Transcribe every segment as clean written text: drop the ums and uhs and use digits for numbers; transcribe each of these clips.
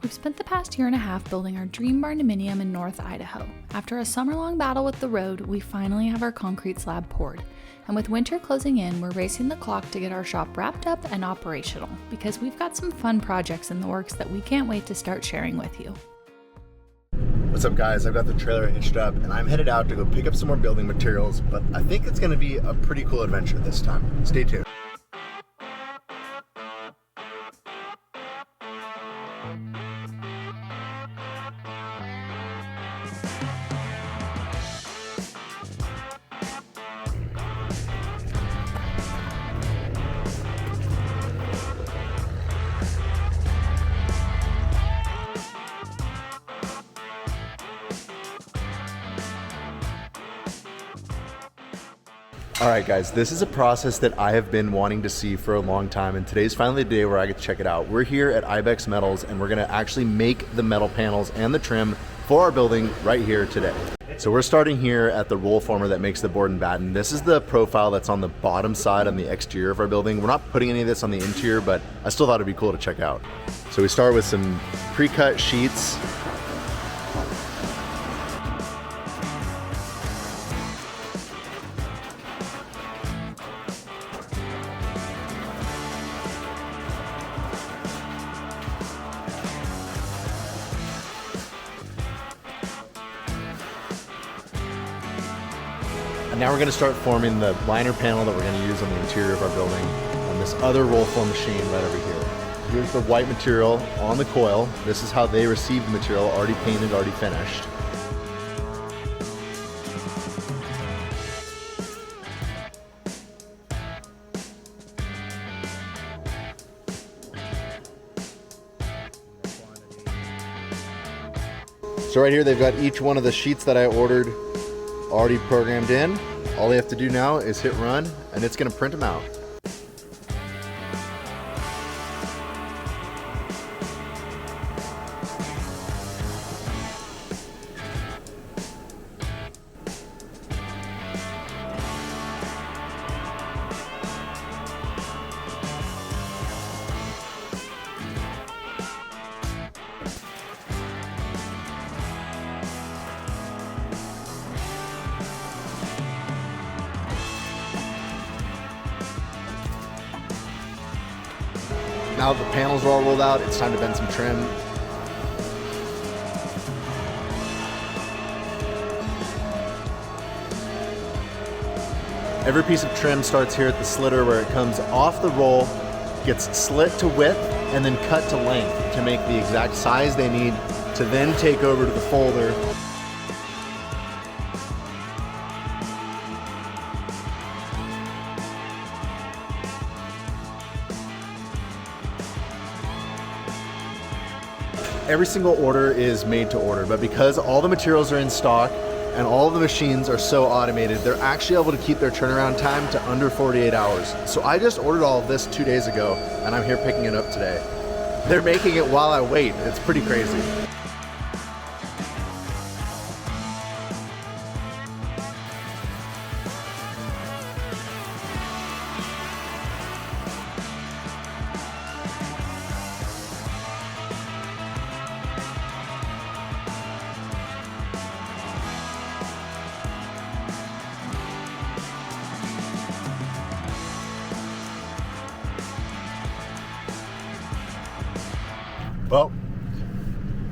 We've spent the past year and a half building our dream barndominium in North Idaho. After a summer-long battle with the road, we finally have our concrete slab poured. And with winter closing in, we're racing the clock to get our shop wrapped up and operational, because we've got some fun projects in the works that we can't wait to start sharing with you. What's up, guys? I've got the trailer hitched up and I'm headed out to go pick up some more building materials, but I think it's going to be a pretty cool adventure this time. Stay tuned. Alright guys, this is a process that I have been wanting to see for a long time, and today's finally the day where I get to check it out. We're here at Ibex Metals and we're going to actually make the metal panels and the trim for our building right here today. So we're starting here at the roll former that makes the board and batten. This is the profile that's on the bottom side on the exterior of our building. We're not putting any of this on the interior, but I still thought it'd be cool to check out. So we start with some pre-cut sheets. And now we're going to start forming the liner panel that we're going to use on the interior of our building on this other roll form machine right over here. Here's the white material on the coil. This is how they receive the material, already painted, already finished. So right here they've got each one of the sheets that I ordered already programmed in. All they have to do now is hit run and it's going to print them out. Now that the panels are all rolled out, it's time to bend some trim. Every piece of trim starts here at the slitter where it comes off the roll, gets slit to width, and then cut to length to make the exact size they need to then take over to the folder. Every single order is made to order, but because all the materials are in stock and all of the machines are so automated, they're actually able to keep their turnaround time to under 48 hours. So I just ordered all of this 2 days ago and I'm here picking it up today. They're making it while I wait. It's pretty crazy. Well,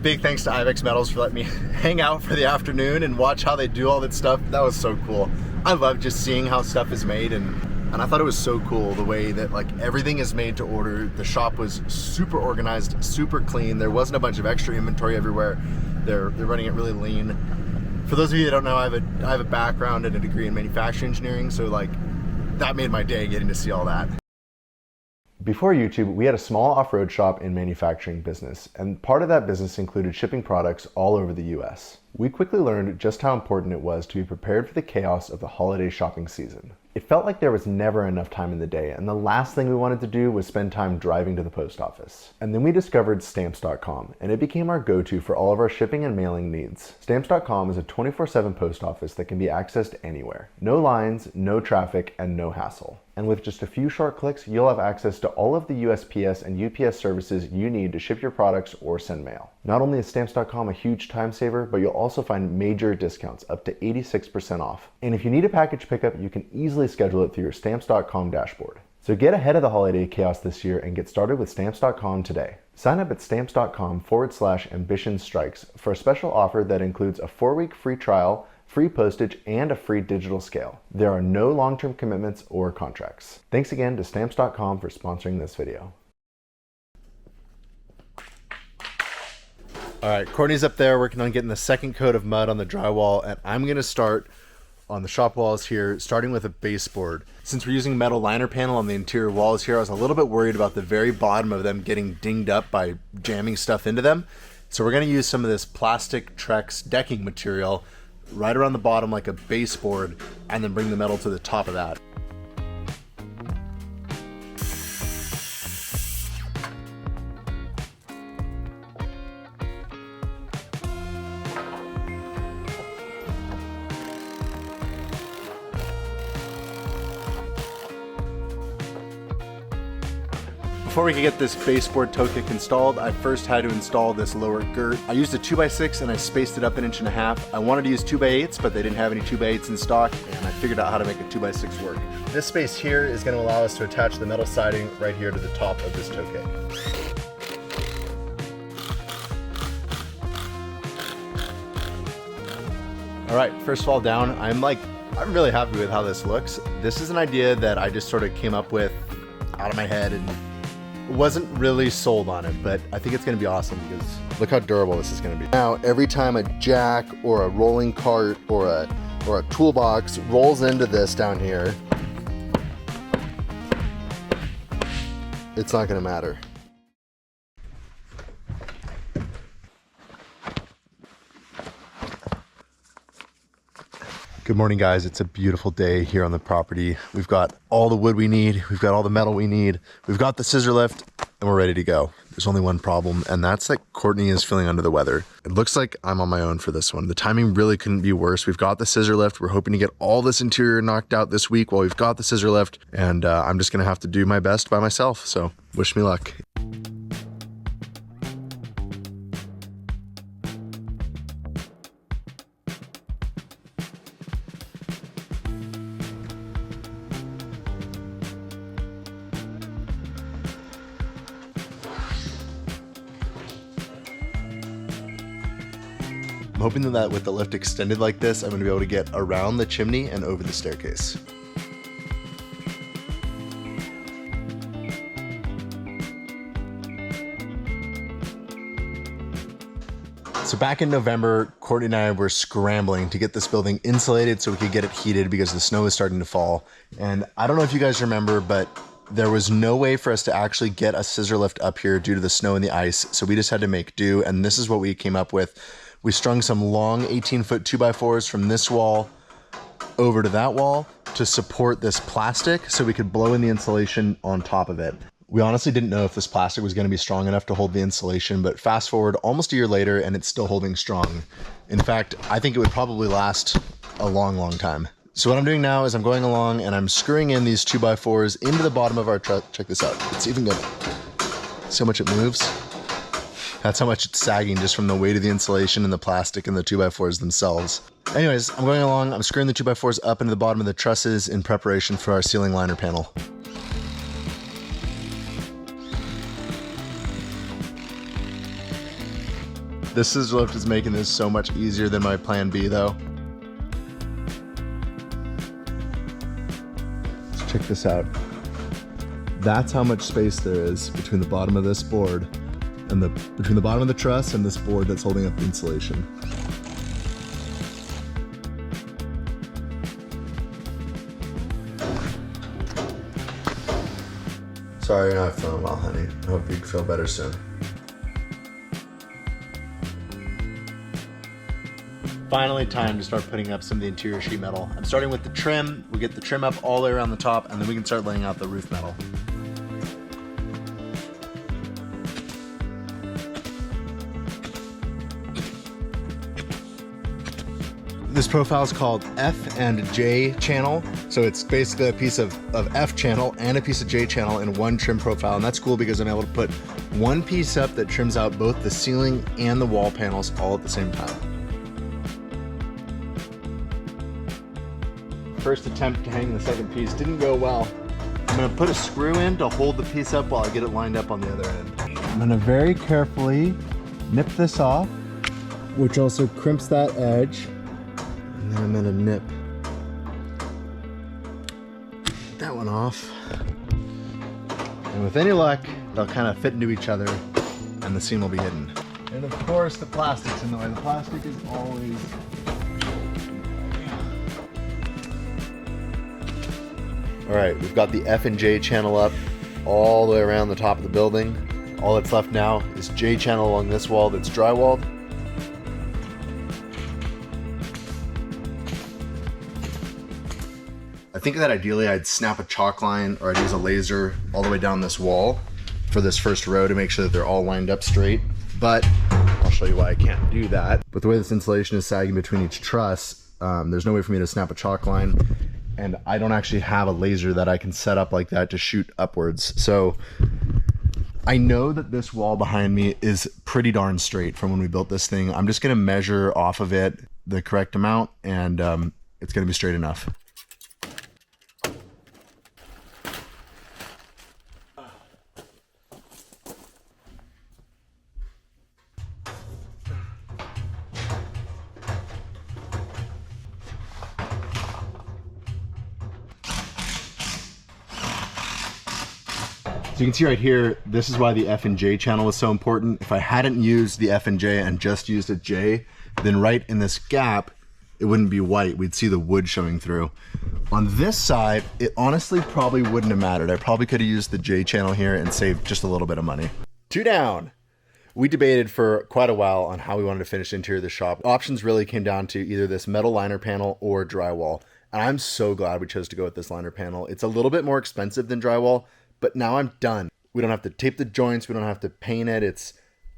big thanks to Ibex Metals for letting me hang out for the afternoon and watch how they do all that stuff. That was so cool. I love just seeing how stuff is made, and I thought it was so cool the way that like everything is made to order. The shop was super organized, super clean. There wasn't a bunch of extra inventory everywhere. They're running it really lean. For those of you that don't know, I have a background and a degree in manufacturing engineering, so like that made my day getting to see all that. Before YouTube, we had a small off-road shop in manufacturing business, and part of that business included shipping products all over the US. We quickly learned just how important it was to be prepared for the chaos of the holiday shopping season. It felt like there was never enough time in the day, and the last thing we wanted to do was spend time driving to the post office. And then we discovered Stamps.com, and it became our go-to for all of our shipping and mailing needs. Stamps.com is a 24/7 post office that can be accessed anywhere. No lines, no traffic, and no hassle. And with just a few short clicks, you'll have access to all of the USPS and UPS services you need to ship your products or send mail. Not only is Stamps.com a huge time saver, but you'll also find major discounts up to 86% off. And if you need a package pickup, you can easily schedule it through your Stamps.com dashboard. So get ahead of the holiday chaos this year and get started with Stamps.com today. Sign up at Stamps.com/ambitionstrikes for a special offer that includes a 4-week free trial, free postage, and a free digital scale. There are no long-term commitments or contracts. Thanks again to Stamps.com for sponsoring this video. All right, Courtney's up there working on getting the second coat of mud on the drywall, and I'm gonna start on the shop walls here, starting with a baseboard. Since we're using metal liner panel on the interior walls here, I was a little bit worried about the very bottom of them getting dinged up by jamming stuff into them. So we're gonna use some of this plastic Trex decking material right around the bottom like a baseboard, and then bring the metal to the top of that. Before we could get this baseboard toe kick installed, I first had to install this lower girt. I used a 2x6 and I spaced it up 1.5 inches. I wanted to use 2x8s, but they didn't have any 2x8s in stock, and I figured out how to make a 2x6 work. This space here is going to allow us to attach the metal siding right here to the top of this toe kick. All right, first fall down, I'm really happy with how this looks. This is an idea that I just sort of came up with out of my head and wasn't really sold on it, but I think it's gonna be awesome because look how durable this is gonna be. Now, every time a jack or a rolling cart or a toolbox rolls into this down here, it's not gonna matter. Good morning, guys. It's a beautiful day here on the property. We've got all the wood we need. We've got all the metal we need. We've got the scissor lift, and we're ready to go. There's only one problem, and that's that Courtney is feeling under the weather. It looks like I'm on my own for this one. The timing really couldn't be worse. We've got the scissor lift. We're hoping to get all this interior knocked out this week while we've got the scissor lift, and I'm just gonna have to do my best by myself, so wish me luck. I'm hoping that with the lift extended like this, I'm gonna be able to get around the chimney and over the staircase. So back in November, Courtney and I were scrambling to get this building insulated so we could get it heated because the snow was starting to fall. And I don't know if you guys remember, but there was no way for us to actually get a scissor lift up here due to the snow and the ice. So we just had to make do, and this is what we came up with. We strung some long 18-foot 2x4s from this wall over to that wall to support this plastic so we could blow in the insulation on top of it. We honestly didn't know if this plastic was going to be strong enough to hold the insulation, but fast forward almost a year later and it's still holding strong. In fact, I think it would probably last a long, long time. So what I'm doing now is I'm going along and I'm screwing in these 2x4s into the bottom of our truck. Check this out. It's even good. See how much it moves? That's how much it's sagging just from the weight of the insulation and the plastic and the 2x4s themselves. Anyways, I'm going along, I'm screwing the 2x4s up into the bottom of the trusses in preparation for our ceiling liner panel. This scissor lift is making this so much easier than my plan B though. So check this out. That's how much space there is between the bottom of this board and between the bottom of the truss and this board that's holding up the insulation. Sorry you're not feeling well, honey. I hope you feel better soon. Finally time to start putting up some of the interior sheet metal. I'm starting with the trim. We get the trim up all the way around the top, and then we can start laying out the roof metal. This profile is called F and J channel. So it's basically a piece of F channel and a piece of J channel in one trim profile. And that's cool because I'm able to put one piece up that trims out both the ceiling and the wall panels all at the same time. First attempt to hang the second piece didn't go well. I'm gonna put a screw in to hold the piece up while I get it lined up on the other end. I'm gonna very carefully nip this off, which also crimps that edge. And then I'm gonna nip that one off. And with any luck, they'll kind of fit into each other and the seam will be hidden. And of course the plastic's in the way. The plastic is always... All right, we've got the F and J channel up all the way around the top of the building. All that's left now is J channel along this wall that's drywalled. I think that ideally I'd snap a chalk line or I'd use a laser all the way down this wall for this first row to make sure that they're all lined up straight. But I'll show you why I can't do that. But the way this insulation is sagging between each truss, there's no way for me to snap a chalk line. And I don't actually have a laser that I can set up like that to shoot upwards. So I know that this wall behind me is pretty darn straight from when we built this thing. I'm just gonna measure off of it the correct amount and it's gonna be straight enough. So you can see right here, this is why the F and J channel is so important. If I hadn't used the F and J and just used a J, then right in this gap, it wouldn't be white. We'd see the wood showing through. On this side, it honestly probably wouldn't have mattered. I probably could have used the J channel here and saved just a little bit of money. 2 down. We debated for quite a while on how we wanted to finish the interior of the shop. Options really came down to either this metal liner panel or drywall. And I'm so glad we chose to go with this liner panel. It's a little bit more expensive than drywall, but now I'm done. We don't have to tape the joints. We don't have to paint it. It's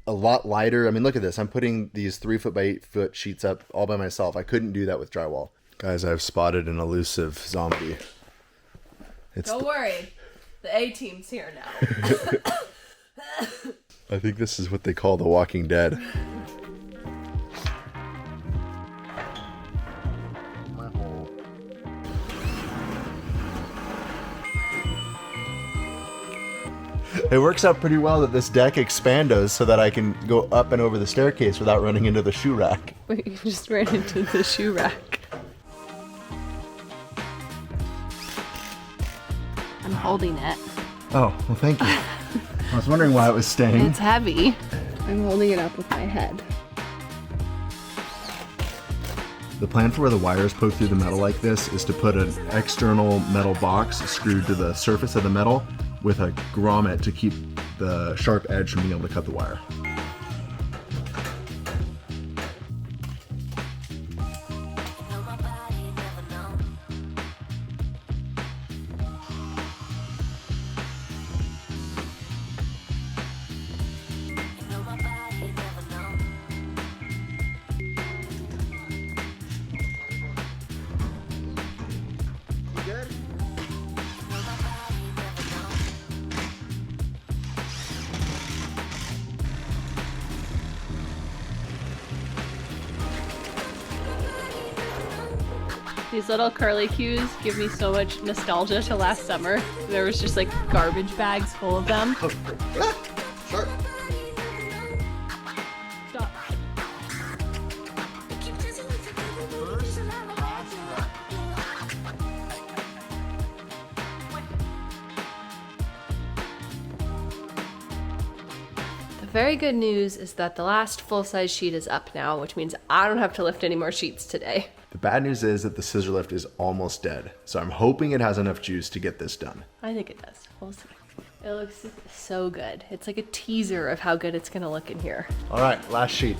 a lot lighter. I mean, look at this. I'm putting these 3 foot by 8 foot sheets up all by myself. I couldn't do that with drywall. Guys, I've spotted an elusive zombie. Don't worry. The A-team's here now. I think this is what they call The Walking Dead. It works out pretty well that this deck expandos so that I can go up and over the staircase without running into the shoe rack. Wait, you just ran into the shoe rack. I'm holding it. Oh, well thank you. I was wondering why it was staying. It's heavy. I'm holding it up with my head. The plan for where the wires poke through the metal like this is to put an external metal box screwed to the surface of the metal with a grommet to keep the sharp edge from being able to cut the wire. These little curly cues give me so much nostalgia to last summer. There was just like garbage bags full of them. Sure. Stop. The very good news is that the last full-size sheet is up now, which means I don't have to lift any more sheets today. The bad news is that the scissor lift is almost dead, so I'm hoping it has enough juice to get this done. I think it does. We'll see. It looks so good. It's like a teaser of how good it's gonna look in here. All right, last sheet.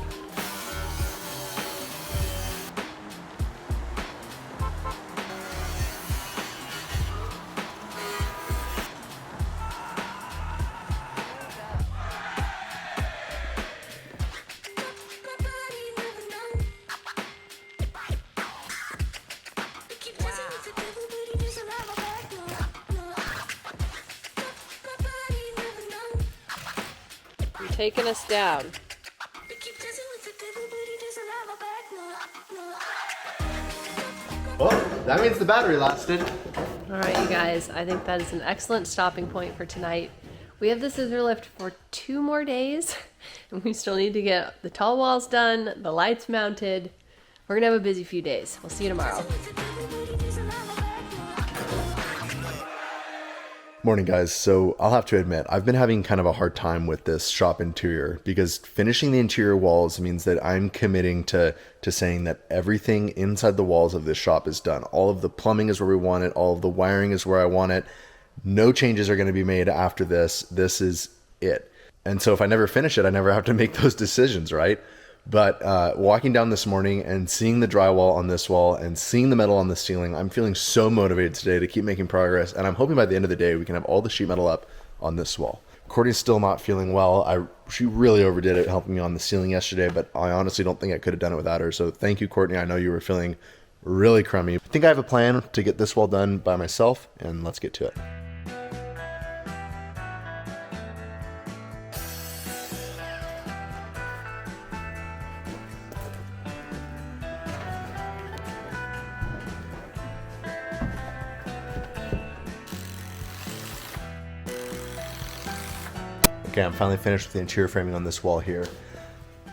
taking us down. Well, that means the battery lasted. All right, you guys, I think that is an excellent stopping point for tonight. We have the scissor lift for 2 more days, and we still need to get the tall walls done, the lights mounted. We're gonna have a busy few days. We'll see you tomorrow. Morning, guys. So I'll have to admit, I've been having kind of a hard time with this shop interior because finishing the interior walls means that I'm committing to saying that everything inside the walls of this shop is done. All of the plumbing is where we want it. All of the wiring is where I want it. No changes are going to be made after this. This is it. And so if I never finish it, I never have to make those decisions, right? But walking down this morning and seeing the drywall on this wall and seeing the metal on the ceiling, I'm feeling so motivated today to keep making progress. And I'm hoping by the end of the day, we can have all the sheet metal up on this wall. Courtney's still not feeling well. She really overdid it helping me on the ceiling yesterday, but I honestly don't think I could have done it without her. So thank you, Courtney. I know you were feeling really crummy. I think I have a plan to get this wall done by myself, and let's get to it. Okay, I'm finally finished with the interior framing on this wall here.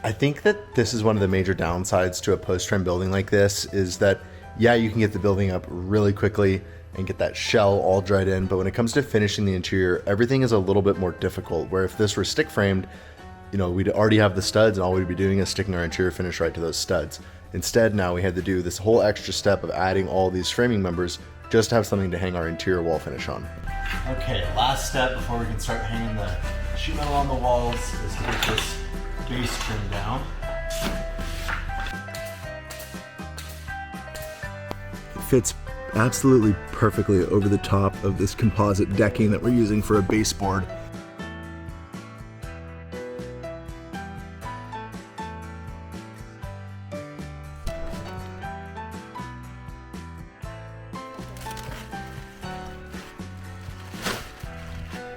I think that this is one of the major downsides to a post-trem building like this is that, yeah, you can get the building up really quickly and get that shell all dried in, but when it comes to finishing the interior, everything is a little bit more difficult, where if this were stick framed, you know, we'd already have the studs and all we'd be doing is sticking our interior finish right to those studs. Instead, now we had to do this whole extra step of adding all these framing members just to have something to hang our interior wall finish on. Okay, last step before we can start hanging the sheet metal on the walls is to get this base trimmed down. It fits absolutely perfectly over the top of this composite decking that we're using for a baseboard.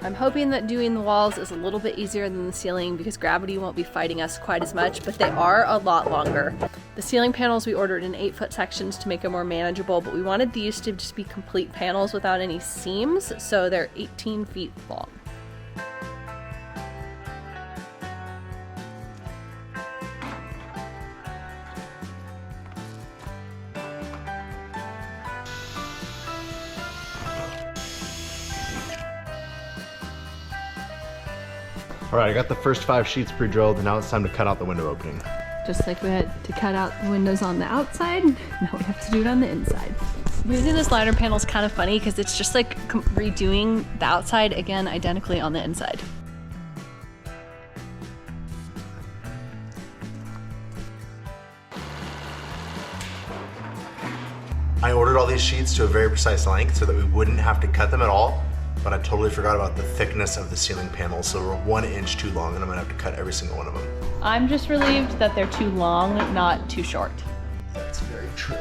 I'm hoping that doing the walls is a little bit easier than the ceiling because gravity won't be fighting us quite as much, but they are a lot longer. The ceiling panels we ordered in 8-foot sections to make them more manageable, but we wanted these to just be complete panels without any seams, so they're 18 feet long. All right, I got the first 5 sheets pre-drilled, and now it's time to cut out the window opening. Just like we had to cut out the windows on the outside, now we have to do it on the inside. Using this liner panel is kind of funny because it's just like redoing the outside again identically on the inside. I ordered all these sheets to a very precise length so that we wouldn't have to cut them at all, but I totally forgot about the thickness of the ceiling panels, so we're 1 inch too long and I'm gonna have to cut every single one of them. I'm just relieved that they're too long, not too short. That's very true.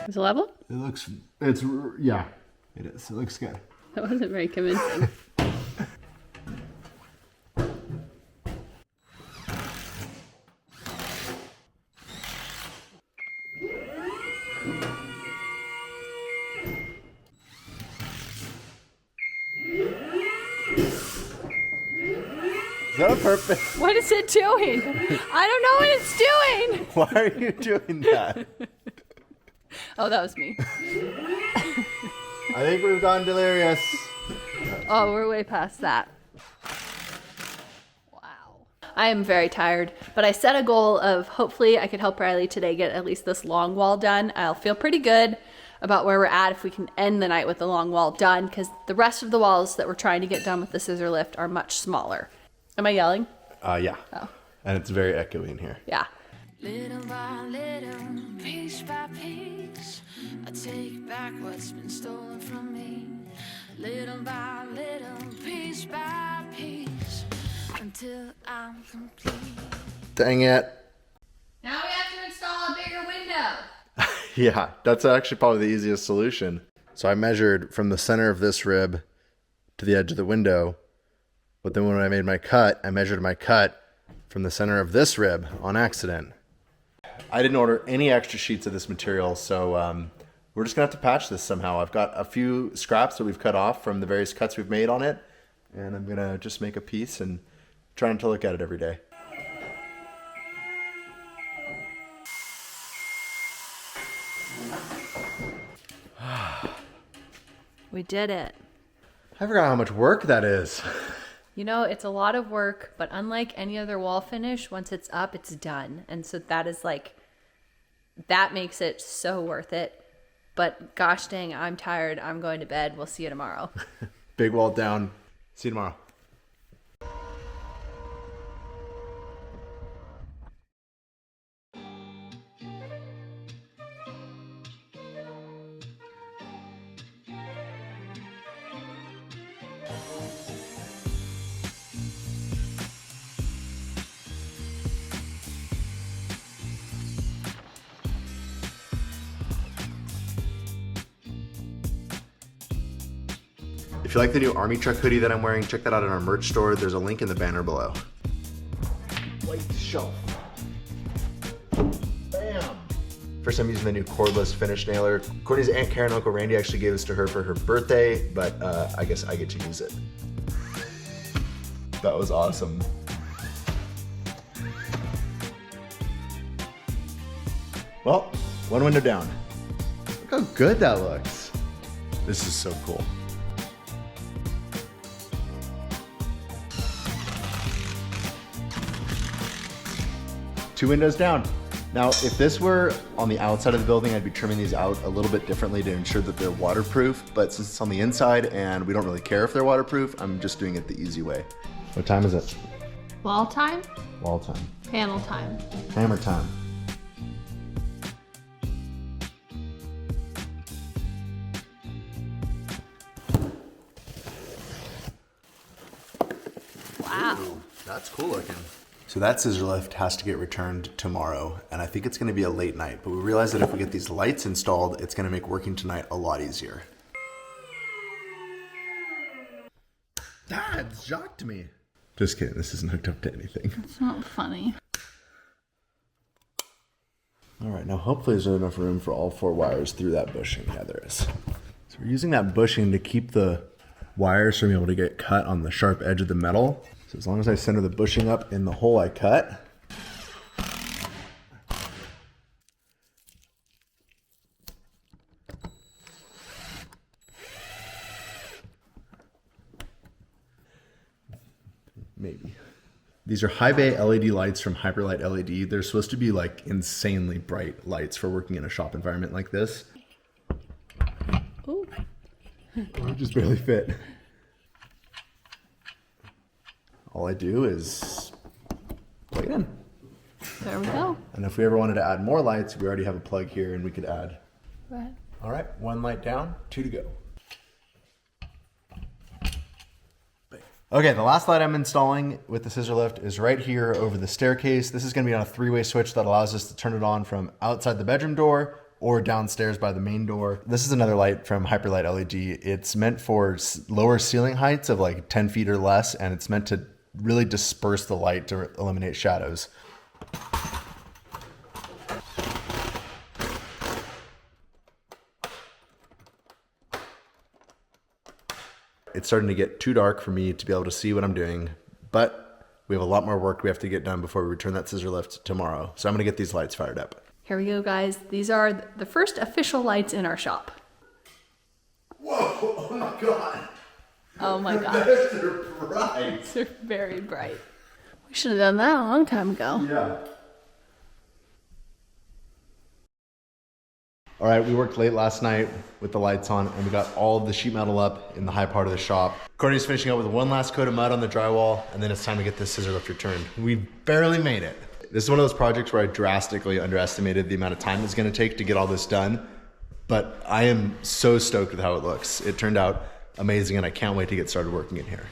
Is it level? Yeah, it is. It looks good. That wasn't very convincing. Is that a purpose? What is it doing? I don't know what it's doing. Why are you doing that? Oh, that was me. I think we've gone delirious. Oh, we're way past that. Wow. I am very tired, but I set a goal of hopefully I could help Riley today get at least this long wall done. I'll feel pretty good about where we're at if we can end the night with the long wall done, because the rest of the walls that we're trying to get done with the scissor lift are much smaller. Am I yelling? Yeah. Oh. And it's very echoey in here. Yeah. Little by little, piece by piece, I take back what's been stolen from me. Little by little, piece by piece, until I'm complete. Dang it. Now we have to install a bigger window. Yeah, that's actually probably the easiest solution. So I measured from the center of this rib to the edge of the window, but then when I made my cut, I measured my cut from the center of this rib on accident. I didn't order any extra sheets of this material, so we're just gonna have to patch this somehow. I've got a few scraps that we've cut off from the various cuts we've made on it, and I'm gonna just make a piece and try not to look at it every day. We did it. I forgot how much work that is. You know, it's a lot of work, but unlike any other wall finish, once it's up, it's done. And so that is like, that makes it so worth it. But gosh dang, I'm tired. I'm going to bed. We'll see you tomorrow. Big wall down. See you tomorrow. If you like the new Army Truck hoodie that I'm wearing, check that out in our merch store. There's a link in the banner below. White shelf. Bam! First I'm using the new cordless finish nailer. Courtney's Aunt Karen and Uncle Randy actually gave this to her for her birthday, but I guess I get to use it. That was awesome. Well, one window down. Look how good that looks. This is so cool. Two windows down. Now, if this were on the outside of the building, I'd be trimming these out a little bit differently to ensure that they're waterproof. But since it's on the inside and we don't really care if they're waterproof, I'm just doing it the easy way. What time is it? Wall time? Wall time. Panel time. Hammer time. Wow. Ooh, that's cool looking. So that scissor lift has to get returned tomorrow, and I think it's gonna be a late night, but we realized that if we get these lights installed, it's gonna make working tonight a lot easier. That shocked me. Just kidding, this isn't hooked up to anything. It's not funny. All right, now hopefully there's enough room for all 4 wires through that bushing. Yeah, there is. So we're using that bushing to keep the wires from being able to get cut on the sharp edge of the metal. So as long as I center the bushing up in the hole I cut, maybe. These are high bay LED lights from Hyperlight LED. They're supposed to be like insanely bright lights for working in a shop environment like this. Ooh. It just barely fit. All I do is plug it in. There we go. And if we ever wanted to add more lights, we already have a plug here and we could add. Go ahead. All right, 1 light down, 2 to go. Okay, the last light I'm installing with the scissor lift is right here over the staircase. This is gonna be on a 3-way switch that allows us to turn it on from outside the bedroom door or downstairs by the main door. This is another light from Hyperlight LED. It's meant for lower ceiling heights of like 10 feet or less, and it's meant to really disperse the light to eliminate shadows. It's starting to get too dark for me to be able to see what I'm doing, but we have a lot more work we have to get done before we return that scissor lift tomorrow. So I'm gonna get these lights fired up. Here we go, guys. These are the first official lights in our shop. Whoa, oh my God. Oh my God. They're bright. They're very bright. We should have done that a long time ago. Yeah. All right, we worked late last night with the lights on and we got all of the sheet metal up in the high part of the shop. Courtney's finishing up with one last coat of mud on the drywall and then it's time to get this scissor lift returned. We barely made it. This is one of those projects where I drastically underestimated the amount of time it's going to take to get all this done, but I am so stoked with how it looks. It turned out amazing, and I can't wait to get started working in here.